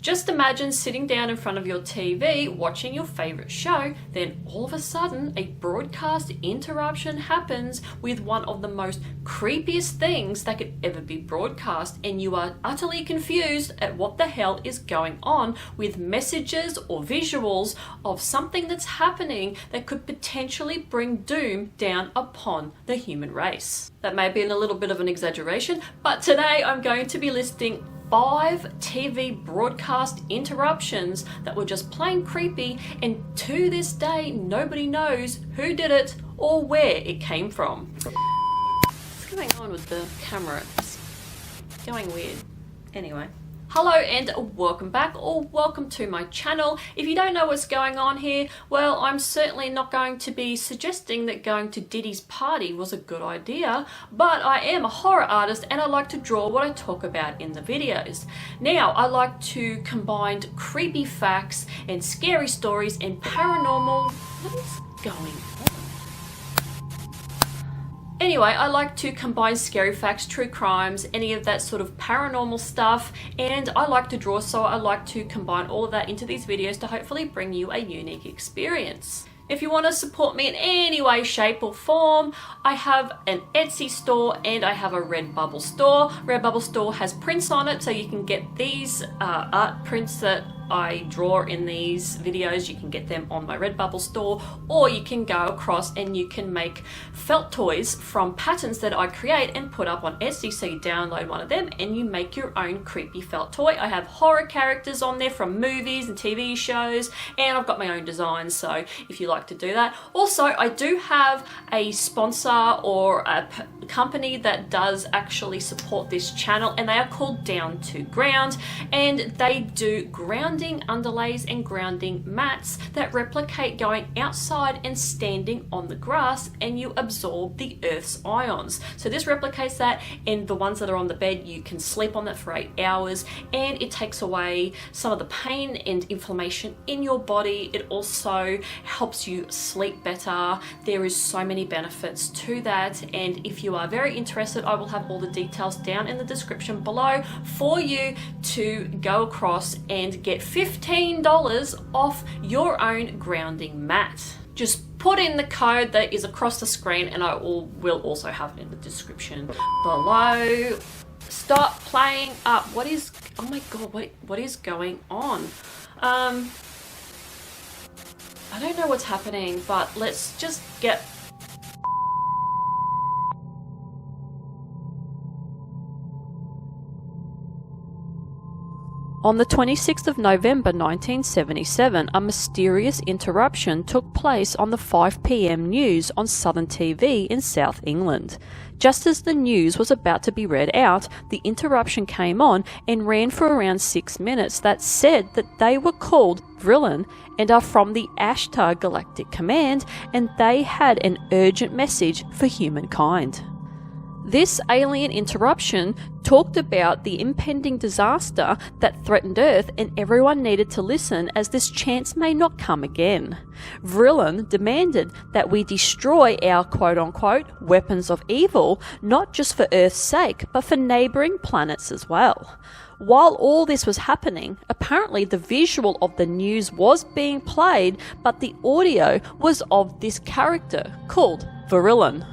Just imagine sitting down in front of your TV watching your favourite show, then all of a sudden a broadcast interruption happens with one of the most creepiest things that could ever be broadcast, and you are utterly confused at what the hell is going on with messages or visuals of something that's happening that could potentially bring doom down upon the human race. That may have been a little bit of an exaggeration, but today I'm going to be listing 5 TV broadcast interruptions that were just plain creepy, and to this day nobody knows who did it or where it came from. What's going on with the camera? It's going weird. Anyway. Hello and welcome back, or welcome to my channel. If you don't know what's going on here, well, I'm certainly not going to be suggesting that going to Diddy's party was a good idea, but I am a horror artist and I like to draw what I talk about in the videos. Now, I like to combine creepy facts and scary stories and paranormal... What is going on? Anyway, I like to combine scary facts, true crimes, any of that sort of paranormal stuff, and I like to draw, so I like to combine all of that into these videos to hopefully bring you a unique experience. If you want to support me in any way, shape or form, I have an Etsy store and I have a Redbubble store. Redbubble store has prints on it, so you can get these art prints that I draw in these videos. You can get them on my Redbubble store, or you can go across and you can make felt toys from patterns that I create and put up on Etsy. So you download one of them and you make your own creepy felt toy. I have horror characters on there from movies and TV shows, and I've got my own designs, so if you like to do that. Also, I do have a sponsor or a company that does actually support this channel, and they are called Down to Ground, and they do grounding underlays and grounding mats that replicate going outside and standing on the grass, and you absorb the earth's ions. So this replicates that, and the ones that are on the bed, you can sleep on that for 8 hours, and it takes away some of the pain and inflammation in your body. It also helps you sleep better. There is so many benefits to that, and if you are very interested, I will have all the details down in the description below for you to go across and get $15 off your own grounding mat. Just put in the code that is across the screen, and I will also have it in the description below. Stop playing up. What is... Oh my god, what is going on? I don't know what's happening, but let's just get... On the 26th of November 1977, a mysterious interruption took place on the 5 PM news on Southern TV in South England. Just as the news was about to be read out, the interruption came on and ran for around 6 minutes that said that they were called vrillon and are from the Ashtar Galactic Command, and they had an urgent message for humankind. This alien interruption talked about the impending disaster that threatened Earth, and everyone needed to listen as this chance may not come again. Vrillon demanded that we destroy our quote-unquote weapons of evil, not just for Earth's sake, but for neighbouring planets as well. While all this was happening, apparently the visual of the news was being played, but the audio was of this character called vrillon.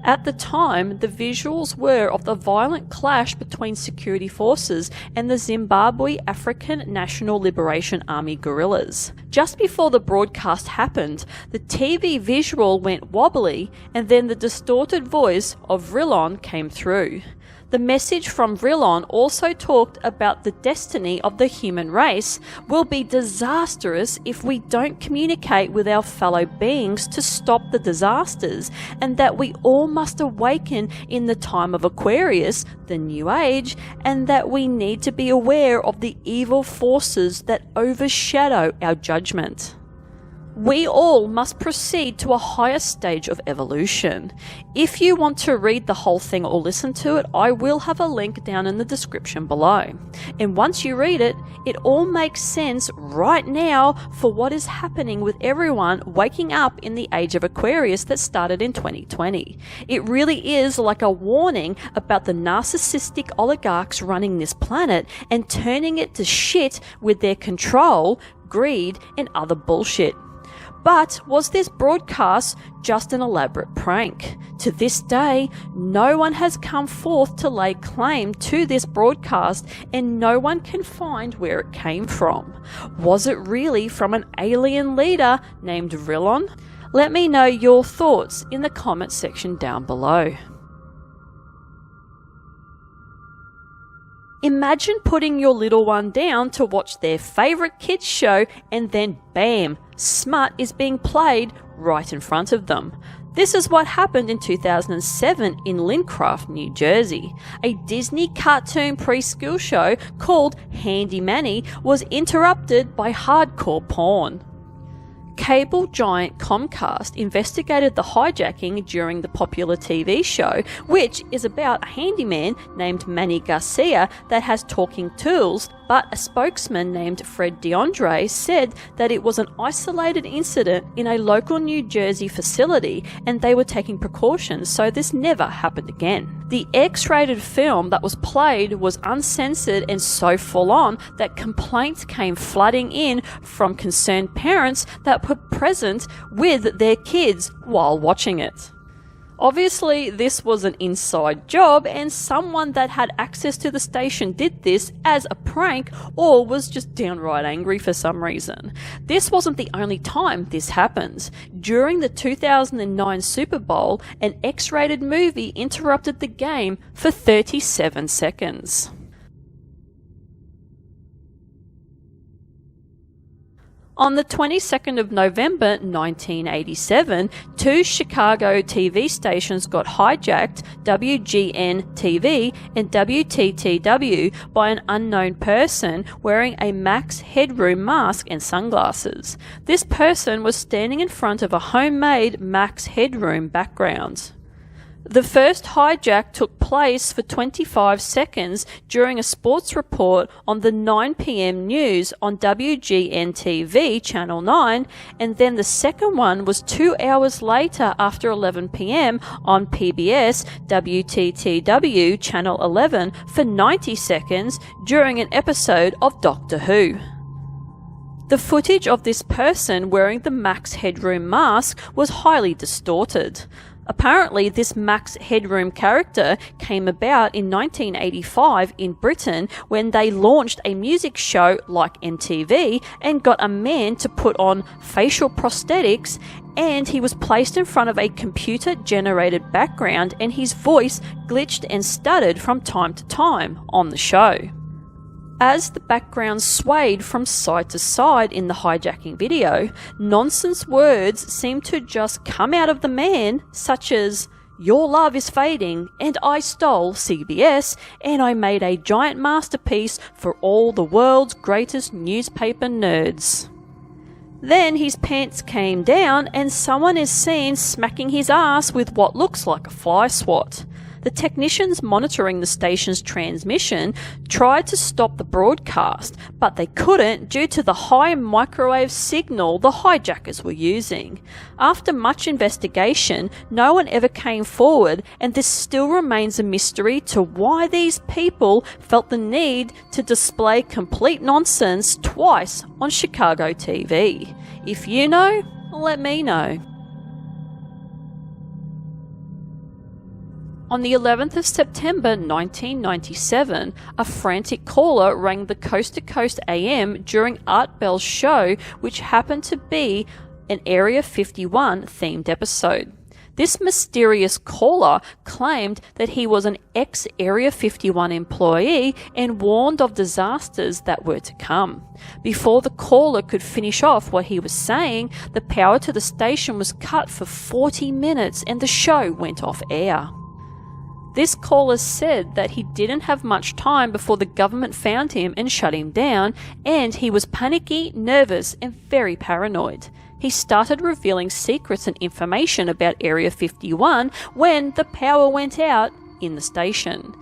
At the time, the visuals were of the violent clash between security forces and the Zimbabwe African National Liberation Army guerrillas. Just before the broadcast happened, the TV visual went wobbly, and then the distorted voice of vrillon came through. The message from vrillon also talked about the destiny of the human race will be disastrous if we don't communicate with our fellow beings to stop the disasters, and that we all must awaken in the time of Aquarius, the new age, and that we need to be aware of the evil forces that overshadow our judgment. We all must proceed to a higher stage of evolution. If you want to read the whole thing or listen to it, I will have a link down in the description below. And once you read it, it all makes sense right now for what is happening with everyone waking up in the age of Aquarius that started in 2020. It really is like a warning about the narcissistic oligarchs running this planet and turning it to shit with their control, greed, and other bullshit. But was this broadcast just an elaborate prank? To this day, no one has come forth to lay claim to this broadcast, and no one can find where it came from. Was it really from an alien leader named Vrillon? Let me know your thoughts in the comment section down below. Imagine putting your little one down to watch their favourite kids show and then bam, smut is being played right in front of them. This is what happened in 2007 in Lincraft, New Jersey. A Disney cartoon preschool show called Handy Manny was interrupted by hardcore porn. Cable giant Comcast investigated the hijacking during the popular TV show, which is about a handyman named Manny Garcia that has talking tools, but a spokesman named Fred DeAndre said that it was an isolated incident in a local New Jersey facility and they were taking precautions so this never happened again. The X-rated film that was played was uncensored and so full on that complaints came flooding in from concerned parents that were present with their kids while watching it. Obviously, this was an inside job and someone that had access to the station did this as a prank or was just downright angry for some reason. This wasn't the only time this happened. During the 2009 Super Bowl, an X-rated movie interrupted the game for 37 seconds. On the 22nd of November 1987, two Chicago TV stations got hijacked, WGN-TV and WTTW, by an unknown person wearing a Max Headroom mask and sunglasses. This person was standing in front of a homemade Max Headroom background. The first hijack took place for 25 seconds during a sports report on the 9 p.m. news on WGN-TV Channel 9, and then the second one was 2 hours later after 11 p.m. on PBS WTTW Channel 11 for 90 seconds during an episode of Doctor Who. The footage of this person wearing the Max Headroom mask was highly distorted. Apparently, this Max Headroom character came about in 1985 in Britain when they launched a music show like MTV and got a man to put on facial prosthetics, and he was placed in front of a computer-generated background and his voice glitched and stuttered from time to time on the show. As the background swayed from side to side in the hijacking video, nonsense words seemed to just come out of the man, such as, "Your love is fading, and I stole CBS, and I made a giant masterpiece for all the world's greatest newspaper nerds." Then his pants came down and someone is seen smacking his ass with what looks like a fly swat. The technicians monitoring the station's transmission tried to stop the broadcast, but they couldn't due to the high microwave signal the hijackers were using. After much investigation, no one ever came forward, and this still remains a mystery to why these people felt the need to display complete nonsense twice on Chicago TV. If you know, let me know. On the 11th of September 1997, a frantic caller rang the Coast to Coast AM during Art Bell's show, which happened to be an Area 51 themed episode. This mysterious caller claimed that he was an ex-Area 51 employee and warned of disasters that were to come. Before the caller could finish off what he was saying, the power to the station was cut for 40 minutes and the show went off air. This caller said that he didn't have much time before the government found him and shut him down, and he was panicky, nervous, and very paranoid. He started revealing secrets and information about Area 51 when the power went out in the station.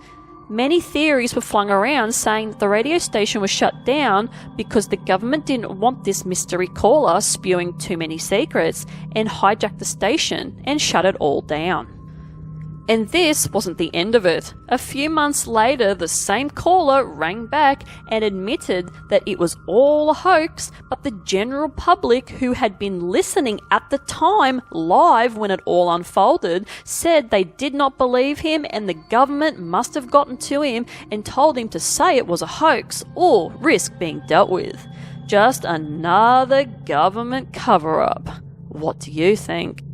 Many theories were flung around saying that the radio station was shut down because the government didn't want this mystery caller spewing too many secrets and hijacked the station and shut it all down. And this wasn't the end of it. A few months later, the same caller rang back and admitted that it was all a hoax, but the general public who had been listening at the time, live when it all unfolded, said they did not believe him and the government must have gotten to him and told him to say it was a hoax or risk being dealt with. Just another government cover-up. What do you think?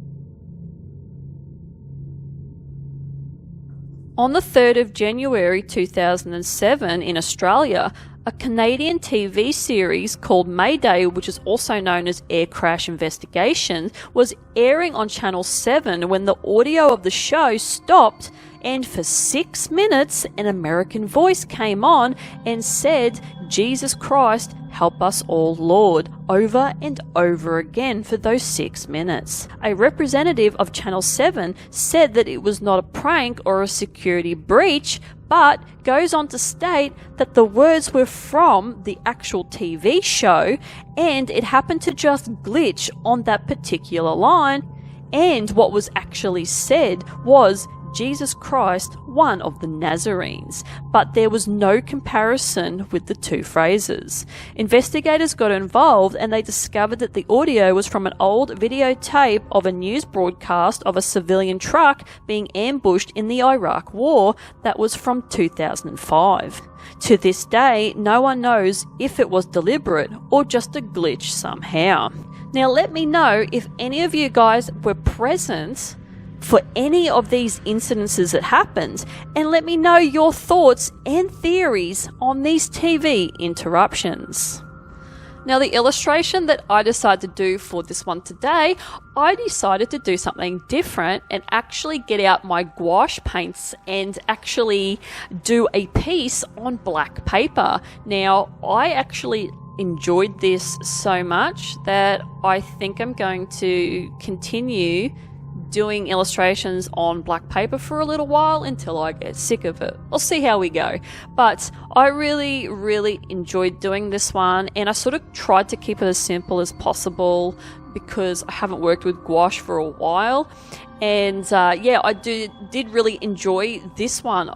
On the 3rd of January 2007 in Australia, a Canadian TV series called Mayday, which is also known as Air Crash Investigation, was airing on Channel 7 when the audio of the show stopped, and for 6 minutes an American voice came on and said, "Jesus Christ, help us all, Lord," over and over again for those 6 minutes. A representative of Channel 7 said that it was not a prank or a security breach, but goes on to state that the words were from the actual TV show and it happened to just glitch on that particular line, and what was actually said was Jesus Christ, one of the Nazarenes, but there was no comparison with the two phrases. Investigators got involved and they discovered that the audio was from an old videotape of a news broadcast of a civilian truck being ambushed in the Iraq War that was from 2005. To this day, no one knows if it was deliberate or just a glitch somehow. Now let me know if any of you guys were present for any of these incidences that happened, and let me know your thoughts and theories on these TV interruptions. Now, the illustration that I decided to do for this one today, I decided to do something different and actually get out my gouache paints and actually do a piece on black paper. Now, I actually enjoyed this so much that I think I'm going to continue doing illustrations on black paper for a little while until I get sick of it. I'll see how we go. But I really enjoyed doing this one, and I sort of tried to keep it as simple as possible because I haven't worked with gouache for a while. And yeah, I did really enjoy this one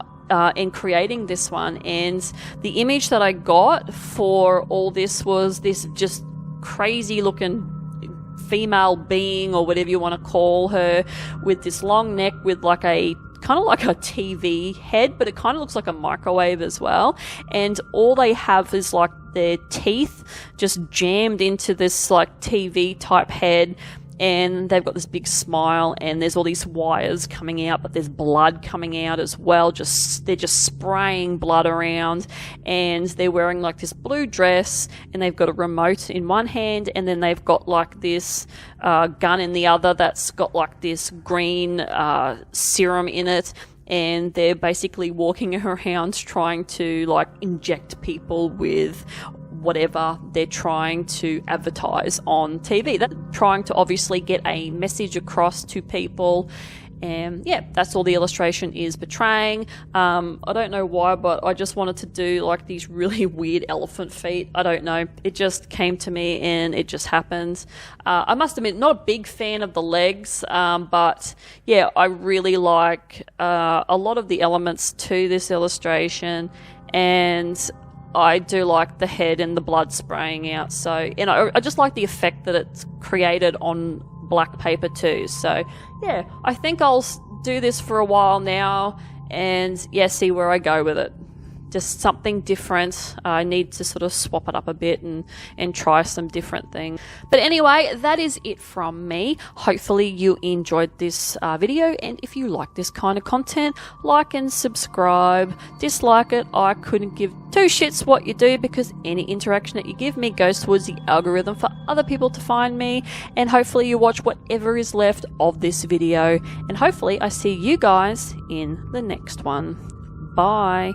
in creating this one. And the image that I got for all this was this just crazy looking female being, or whatever you want to call her, with this long neck with like a kind of like a TV head, but it kind of looks like a microwave as well. And all they have is like their teeth just jammed into this like TV type head. And they've got this big smile, and there's all these wires coming out, but there's blood coming out as well. They're just spraying blood around, and they're wearing like this blue dress, and they've got a remote in one hand, and then they've got like this gun in the other that's got like this green serum in it. And they're basically walking around trying to like inject people with whatever they're trying to advertise on TV. They're trying to obviously get a message across to people. And yeah, that's all the illustration is portraying. I don't know why, but I just wanted to do like these really weird elephant feet. I don't know. It just came to me and it just happened. I must admit, not a big fan of the legs, but yeah, I really like a lot of the elements to this illustration, and I do like the head and the blood spraying out. So, you know, I just like the effect that it's created on black paper too. So yeah, I think I'll do this for a while now and yeah, see where I go with it. just something different. I need to sort of swap it up a bit and try some different things. But anyway, that is it from me. Hopefully you enjoyed this video, and if you like this kind of content, like and subscribe. Dislike it, I couldn't give two shits what you do, because any interaction that you give me goes towards the algorithm for other people to find me, and hopefully you watch whatever is left of this video, and hopefully I see you guys in the next one. Bye.